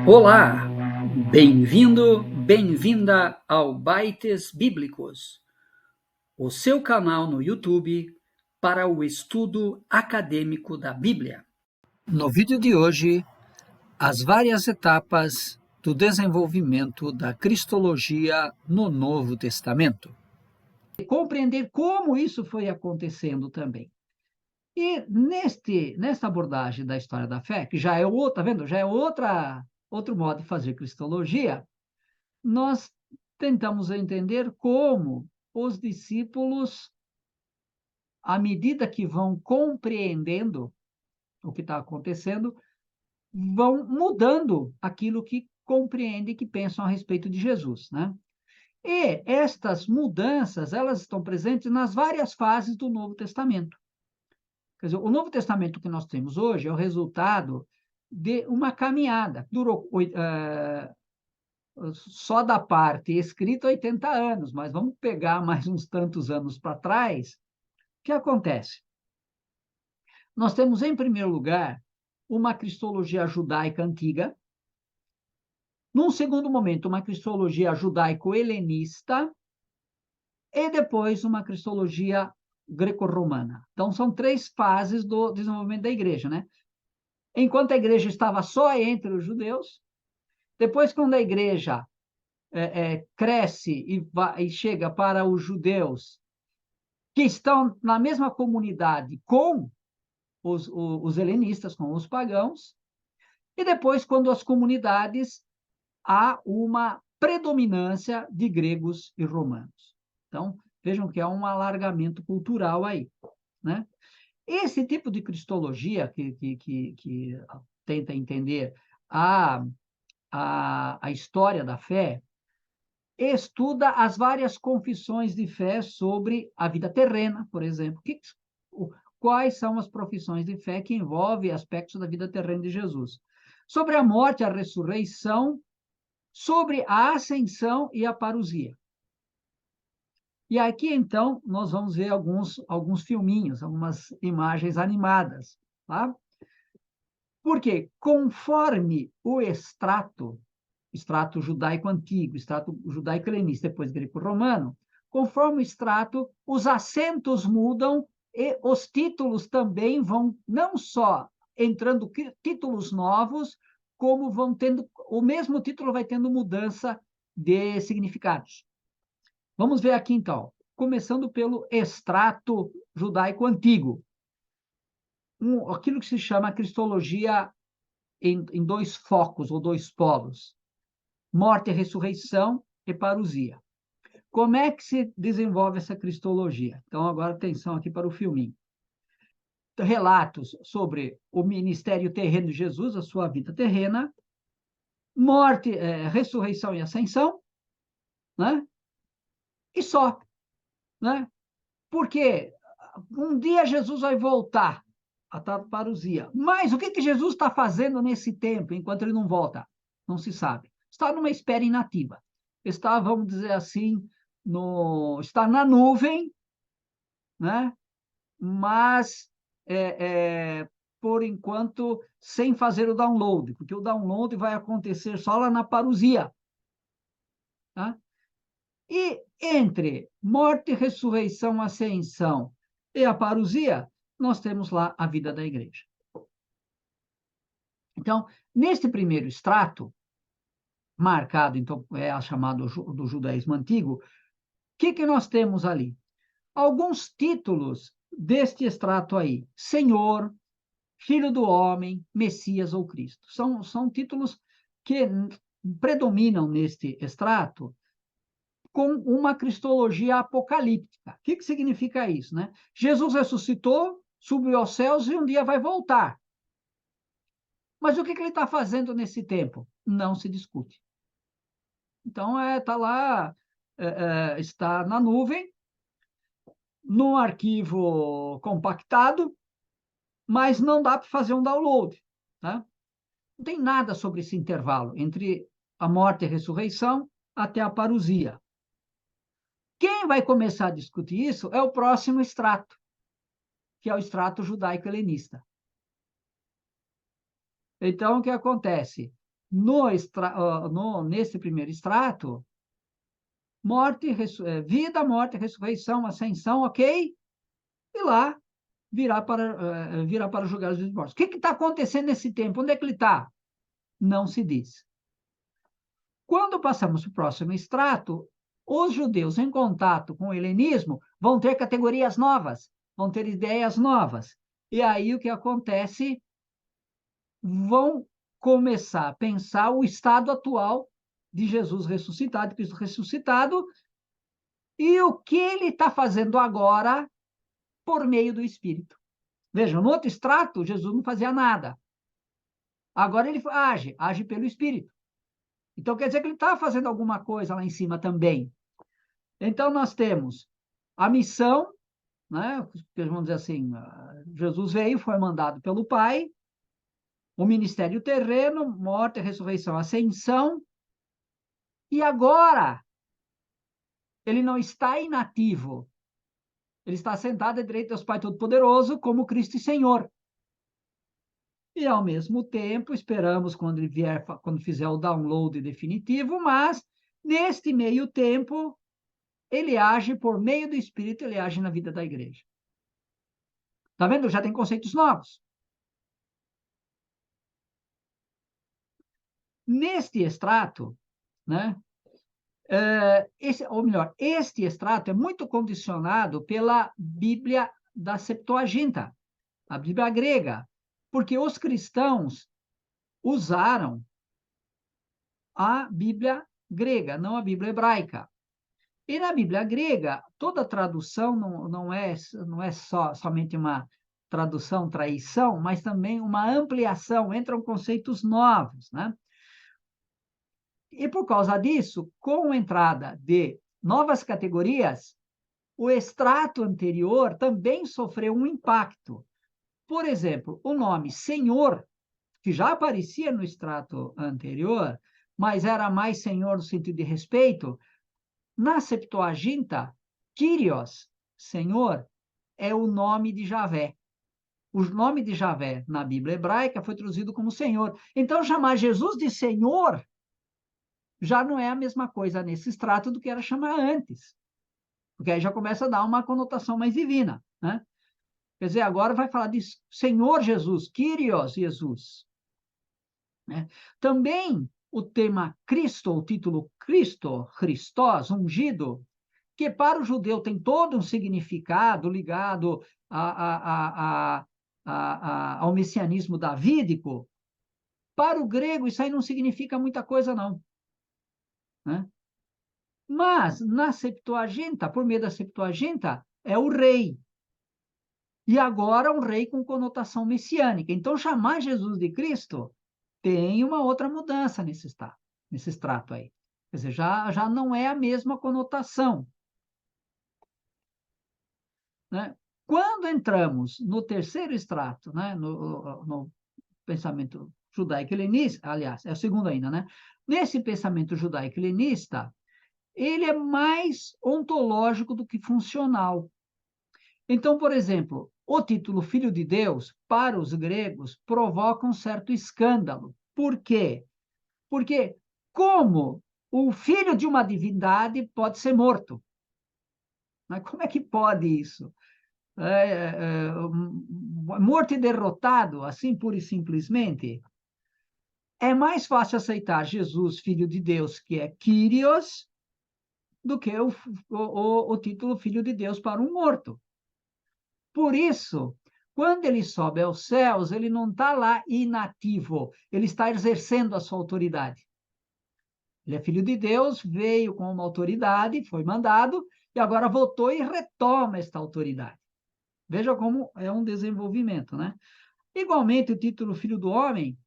Olá, bem-vindo, bem-vinda ao Bytes Bíblicos, o seu canal no YouTube para o estudo acadêmico da Bíblia. No vídeo de hoje, as várias etapas do desenvolvimento da cristologia no Novo Testamento. E compreender como isso foi acontecendo também. E nesta abordagem da história da fé, que já é outra, tá vendo? Já é outro modo de fazer cristologia, nós tentamos entender como os discípulos, à medida que vão compreendendo o que está acontecendo, vão mudando aquilo que compreendem, que pensam a respeito de Jesus, né? E estas mudanças, elas estão presentes nas várias fases do Novo Testamento. Quer dizer, o Novo Testamento que nós temos hoje é o resultado de uma caminhada. Durou só da parte escrita 80 anos, mas vamos pegar mais uns tantos anos para trás. O que acontece? Nós temos, em primeiro lugar, uma cristologia judaica antiga. Num segundo momento, uma cristologia judaico-helenista. E depois, uma cristologia greco-romana. Então, são três fases do desenvolvimento da igreja, né? Enquanto a igreja estava só entre os judeus, depois, quando a igreja cresce e chega para os judeus que estão na mesma comunidade com os helenistas, com os pagãos, e depois, quando as comunidades, há uma predominância de gregos e romanos. Então, vejam que há um alargamento cultural aí, né? Esse tipo de cristologia que tenta entender a história da fé estuda as várias confissões de fé sobre a vida terrena, por exemplo. Quais são as profissões de fé que envolvem aspectos da vida terrena de Jesus? Sobre a morte, a ressurreição, sobre a ascensão e a parousia. E aqui, então, nós vamos ver alguns filminhos, algumas imagens animadas, tá? Porque, conforme o extrato judaico antigo, extrato judaico-helenista, depois greco-romano, conforme o extrato, os acentos mudam e os títulos também vão, não só entrando títulos novos, como vão tendo, o mesmo título vai tendo mudança de significados. Vamos ver aqui, então, começando pelo extrato judaico antigo. Aquilo que se chama cristologia em dois focos, ou dois polos. Morte, ressurreição e parousia. Como é que se desenvolve essa cristologia? Então, agora, atenção aqui para o filminho. Relatos sobre o ministério terreno de Jesus, a sua vida terrena, morte, ressurreição e ascensão, né? E só, né? Porque um dia Jesus vai voltar a parousia. Mas o que Jesus está fazendo nesse tempo, enquanto ele não volta? Não se sabe. Está numa espera inativa. Está, vamos dizer assim, está na nuvem, né? Mas, por enquanto, sem fazer o download, porque o download vai acontecer só lá na parousia. Tá? E entre morte, ressurreição, ascensão e a parousia, nós temos lá a vida da igreja. Então, neste primeiro extrato, marcado, então, chamado do judaísmo antigo, o que nós temos ali? Alguns títulos deste extrato aí: Senhor, Filho do Homem, Messias ou Cristo. São títulos que predominam neste extrato com uma cristologia apocalíptica. O que significa isso, né? Jesus ressuscitou, subiu aos céus e um dia vai voltar. Mas o que ele está fazendo nesse tempo? Não se discute. Então, está lá, está na nuvem, num arquivo compactado, mas não dá para fazer um download. Tá? Não tem nada sobre esse intervalo entre a morte e a ressurreição até a parousia. Quem vai começar a discutir isso é o próximo extrato, que é o extrato judaico-helenista. Então, o que acontece? Nesse primeiro extrato, vida, morte, ressurreição, ascensão, ok? E lá virá para julgar os vivos e mortos. O que está acontecendo nesse tempo? Onde é que ele está? Não se diz. Quando passamos para o próximo extrato, os judeus em contato com o helenismo vão ter categorias novas, vão ter ideias novas. E aí o que acontece? Vão começar a pensar o estado atual de Jesus ressuscitado, Cristo ressuscitado, e o que ele está fazendo agora por meio do Espírito. Vejam, no outro extrato, Jesus não fazia nada. Agora ele age pelo Espírito. Então quer dizer que ele está fazendo alguma coisa lá em cima também. Então nós temos a missão, né? Vamos dizer assim, Jesus veio, foi mandado pelo Pai, o ministério terreno, morte, ressurreição, ascensão, e agora ele não está inativo, ele está sentado à direita do Pai Todo-Poderoso como Cristo e Senhor. E, ao mesmo tempo, esperamos quando ele vier, quando fizer o download definitivo, mas, neste meio tempo, ele age por meio do Espírito, ele age na vida da igreja. Tá vendo? Já tem conceitos novos. Neste extrato, né, ou melhor, este extrato é muito condicionado pela Bíblia da Septuaginta, a Bíblia grega, porque os cristãos usaram a Bíblia grega, não a Bíblia hebraica. E na Bíblia grega, toda tradução não é somente uma tradução, traição, mas também uma ampliação, entram conceitos novos, né? E por causa disso, com a entrada de novas categorias, o extrato anterior também sofreu um impacto. Por exemplo, o nome Senhor, que já aparecia no extrato anterior, mas era mais Senhor no sentido de respeito, na Septuaginta, Kyrios, Senhor, é o nome de Javé. O nome de Javé na Bíblia hebraica foi traduzido como Senhor. Então, chamar Jesus de Senhor já não é a mesma coisa nesse extrato do que era chamar antes. Porque aí já começa a dar uma conotação mais divina, né? Quer dizer, agora vai falar de Senhor Jesus, Kyrios Jesus. Né? Também o tema Cristo, o título Cristo, Christos, ungido, que para o judeu tem todo um significado ligado ao messianismo davídico, para o grego isso aí não significa muita coisa, não. Né? Mas, na Septuaginta, por meio da Septuaginta, é o rei. E agora um rei com conotação messiânica. Então, chamar Jesus de Cristo tem uma outra mudança nesse extrato aí. Quer dizer, já não é a mesma conotação. Né? Quando entramos no terceiro extrato, né, no pensamento judaico-helenista, aliás, é o segundo ainda, né? Nesse pensamento judaico-helenista, ele é mais ontológico do que funcional. Então, por exemplo, o título Filho de Deus, para os gregos, provoca um certo escândalo. Por quê? Porque como o filho de uma divindade pode ser morto? Mas como é que pode isso? Morto e derrotado, assim pura e simplesmente? É mais fácil aceitar Jesus, Filho de Deus, que é Kyrios, do que o título Filho de Deus para um morto. Por isso, quando ele sobe aos céus, ele não está lá inativo, ele está exercendo a sua autoridade. Ele é filho de Deus, veio com uma autoridade, foi mandado, e agora voltou e retoma esta autoridade. Veja como é um desenvolvimento, né? Igualmente, o título Filho do Homem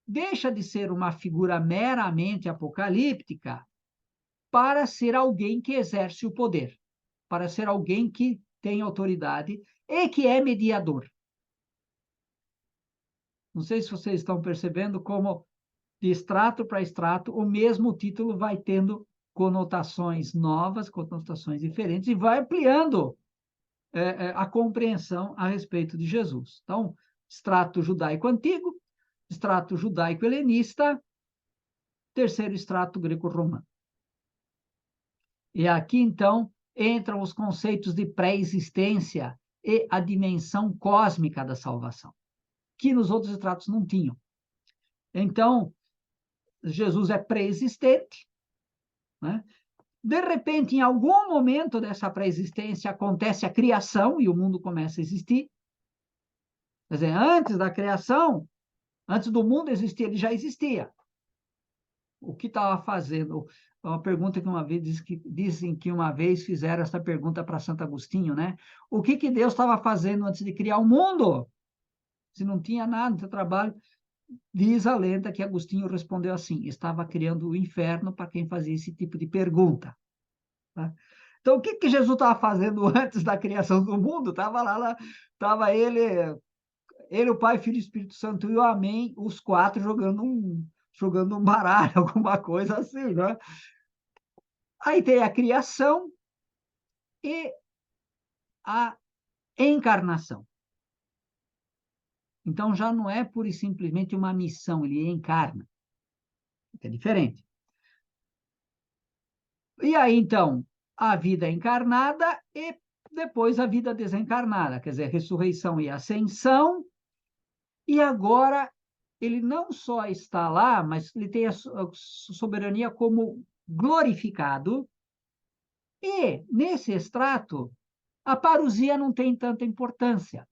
deixa de ser uma figura meramente apocalíptica para ser alguém que exerce o poder, para ser alguém que tem autoridade e que é mediador. Não sei se vocês estão percebendo como, de extrato para extrato, o mesmo título vai tendo conotações novas, conotações diferentes, e vai ampliando a compreensão a respeito de Jesus. Então, extrato judaico antigo, extrato judaico-helenista, terceiro extrato greco-romano. E aqui, então, entram os conceitos de pré-existência e a dimensão cósmica da salvação, que nos outros extratos não tinham. Então, Jesus é pré-existente, né? De repente, em algum momento dessa pré-existência, acontece a criação e o mundo começa a existir. Quer dizer, antes da criação, antes do mundo existir, ele já existia. O que estava fazendo? Uma pergunta que uma vez dizem que uma vez fizeram essa pergunta para Santo Agostinho, né? O que Deus estava fazendo antes de criar o mundo? Se não tinha nada de trabalho, diz a lenda que Agostinho respondeu assim: estava criando o inferno para quem fazia esse tipo de pergunta. Tá? Então, o que Jesus estava fazendo antes da criação do mundo? Estava ele, o Pai, Filho e Espírito Santo e o Amém, os quatro jogando um baralho, alguma coisa assim, né? Aí tem a criação e a encarnação. Então, já não é pura e simplesmente uma missão, ele encarna. É diferente. E aí, então, a vida encarnada e depois a vida desencarnada, quer dizer, ressurreição e ascensão. E agora, ele não só está lá, mas ele tem a soberania como glorificado. E, nesse extrato, a parousia não tem tanta importância.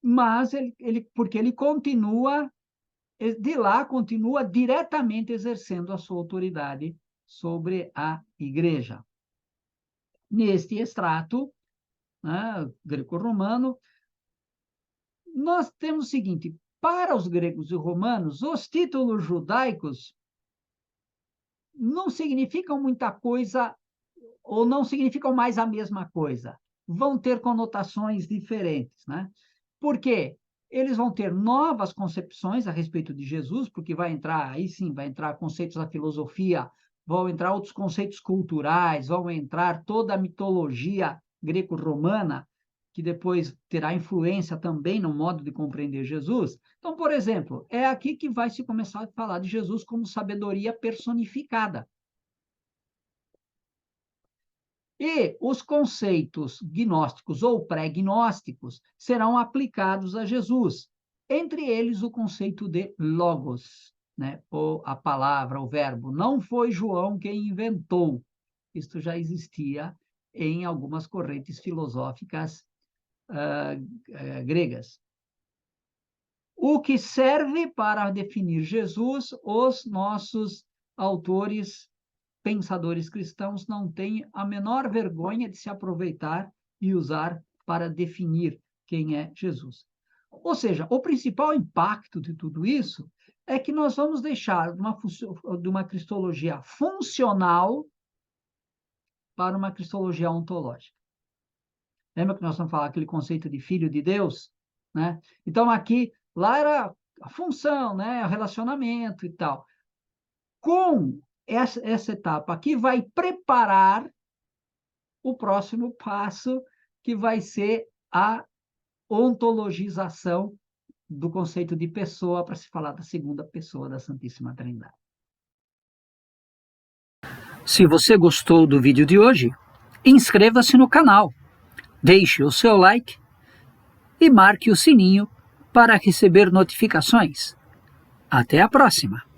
Mas porque ele continua, de lá, continua diretamente exercendo a sua autoridade sobre a igreja. Neste extrato, né, greco-romano, nós temos o seguinte: para os gregos e romanos, os títulos judaicos não significam muita coisa, ou não significam mais a mesma coisa. Vão ter conotações diferentes, né? Por quê? Eles vão ter novas concepções a respeito de Jesus, porque vai entrar, aí sim, vai entrar conceitos da filosofia, vão entrar outros conceitos culturais, vão entrar toda a mitologia greco-romana, que depois terá influência também no modo de compreender Jesus. Então, por exemplo, é aqui que vai se começar a falar de Jesus como sabedoria personificada. E os conceitos gnósticos ou pré-gnósticos serão aplicados a Jesus, entre eles o conceito de logos, né? Ou a palavra, o verbo. Não foi João quem inventou. Isto já existia em algumas correntes filosóficas gregas. O que serve para definir Jesus, os nossos autores pensadores cristãos não têm a menor vergonha de se aproveitar e usar para definir quem é Jesus. Ou seja, o principal impacto de tudo isso é que nós vamos deixar de uma cristologia funcional para uma cristologia ontológica. Lembra que nós vamos falar aquele conceito de filho de Deus? Né? Então, lá era a função, né? O relacionamento e tal. Com essa etapa aqui vai preparar o próximo passo, que vai ser a ontologização do conceito de pessoa para se falar da segunda pessoa da Santíssima Trindade. Se você gostou do vídeo de hoje, inscreva-se no canal, deixe o seu like e marque o sininho para receber notificações. Até a próxima!